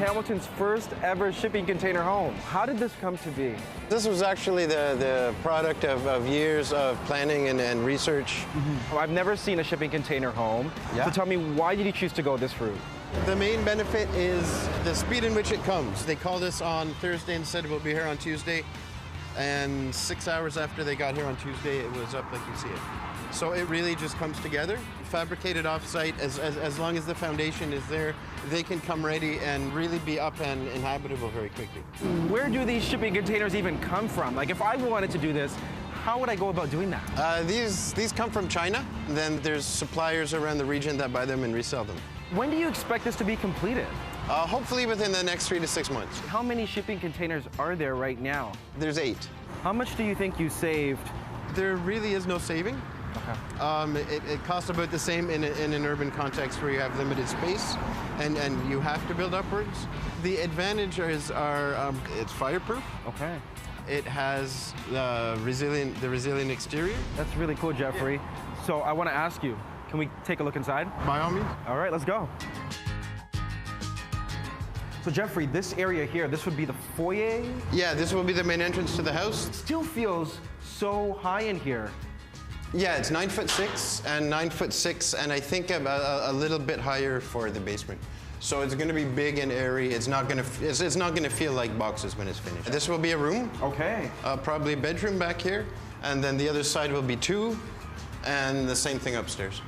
Hamilton's first ever shipping container home. How did this come to be? This was actually the product of years of planning and research. Well, I've never seen a shipping container home. Yeah. So tell me, why did you choose to go this route? The main benefit is the speed in which it comes. They called us on Thursday and said it will be here on Tuesday. And 6 hours after they got here on Tuesday, it was up like you see it. So it really just comes together. Fabricated off-site, as long as the foundation is there, they can come ready and really be up and inhabitable very quickly. Where do these shipping containers even come from? Like, if I wanted to do this, how would I go about doing that? These come from China. Then there's suppliers around the region that buy them and resell them. When do you expect this to be completed? Hopefully within the next 3 to 6 months. How many shipping containers are there right now? There's 8. How much do you think you saved? There really is no saving. Okay. It costs about the same in an urban context where you have limited space and you have to build upwards. The advantage is it's fireproof. Okay. It has the resilient exterior. That's really cool, Jeffrey. So I want to ask you, can we take a look inside? By all means. All right, let's go. So Jeffrey, this area here, this would be the foyer? Yeah, this will be the main entrance to the house. It still feels so high in here. Yeah, it's 9'6" and 9'6", and I think a little bit higher for the basement. So it's going to be big and airy. It's not going to feel like boxes when it's finished. This will be a room. Okay. Probably a bedroom back here, and then the other side will be 2, and the same thing upstairs.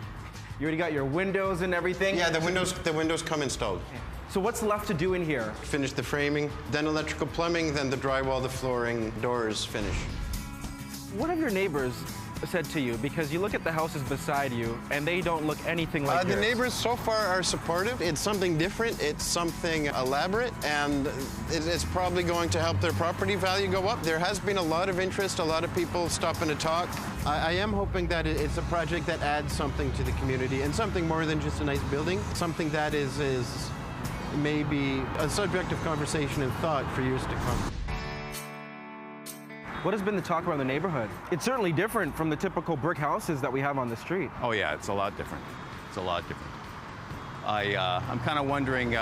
You already got your windows and everything? Yeah, the windows come installed. So what's left to do in here? Finish the framing, then electrical plumbing, then the drywall, the flooring, doors, finish. What have your neighbors said to you? Because you look at the houses beside you, and they don't look anything like The yours. neighbors so far are supportive. It's something different, it's something elaborate, and it's probably going to help their property value go up. There has been a lot of interest, a lot of people stopping to talk. I am hoping that it's a project that adds something to the community, and something more than just a nice building, something that is maybe a subject of conversation and thought for years to come. What has been the talk around the neighborhood? It's certainly different from the typical brick houses that we have on the street. Oh yeah, it's a lot different. It's a lot different. I'm kind of wondering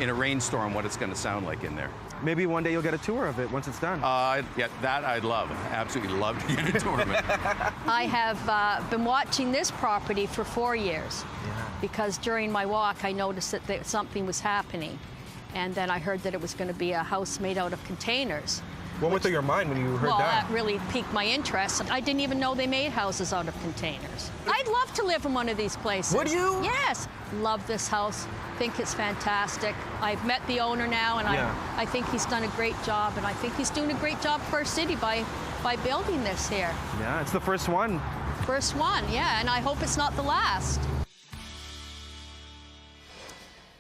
in a rainstorm what it's going to sound like in there. Maybe one day you'll get a tour of it once it's done. Yeah, that I'd love. Absolutely love to get a tour of it. I have been watching this property for 4 years because during my walk I noticed that something was happening, and then I heard that it was going to be a house made out of containers. What went through your mind when you heard Well, that? that really piqued my interest. I didn't even know they made houses out of containers. I'd love to live in one of these places. Would you? Yes. Love this house. Think it's fantastic. I've met the owner now, and I think he's done a great job, and I think he's doing a great job for our city by building this here. Yeah, it's the first one. First one, yeah, and I hope it's not the last.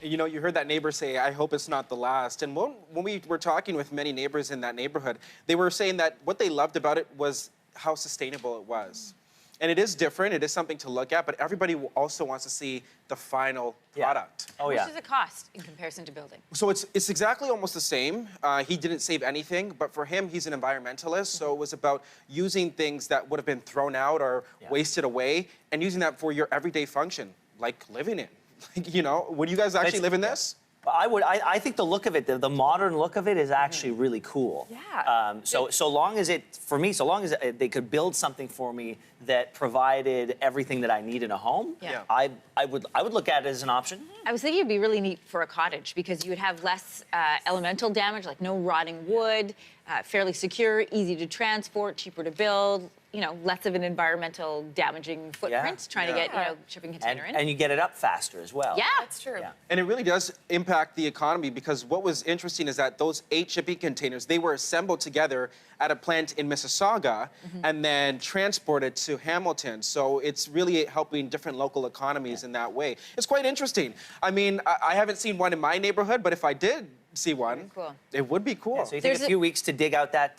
You know, you heard that neighbor say, I hope it's not the last. And when we were talking with many neighbors in that neighborhood, they were saying that what they loved about it was how sustainable it was. And it is different, it is something to look at, but everybody also wants to see the final product. Oh, yeah. How much does it cost in comparison to building? So it's exactly almost the same. He didn't save anything, but for him, he's an environmentalist, so it was about using things that would have been thrown out or wasted away and using that for your everyday function, like living in. Like, you know, would you guys actually live in this? I would. I think the look of it, the modern look of it, is actually really cool. Yeah. So long as so long as they could build something for me that provided everything that I need in a home, I would look at it as an option. I was thinking it'd be really neat for a cottage because you would have less elemental damage, like no rotting wood, fairly secure, easy to transport, cheaper to build. You know, less of an environmental damaging footprint trying to get, you know, shipping container in. And you get it up faster as well. Yeah, that's true. Yeah. And it really does impact the economy because what was interesting is that those 8 shipping containers, they were assembled together at a plant in Mississauga and then transported to Hamilton. So it's really helping different local economies in that way. It's quite interesting. I mean, I haven't seen one in my neighborhood, but if I did see one, cool. It would be cool. Yeah, so you take a few weeks to dig out that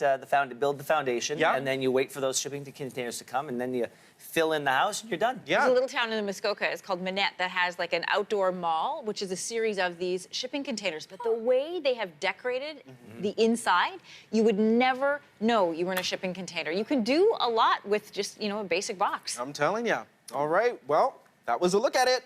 build the foundation, Yeah. and then you wait for those shipping containers to come, and then you fill in the house, and you're done. Yeah. There's a little town in the Muskoka, it's called Manette, that has like an outdoor mall, which is a series of these shipping containers. But the way they have decorated the inside, you would never know you were in a shipping container. You can do a lot with just, you know, a basic box. I'm telling you. All right, well, that was a look at it.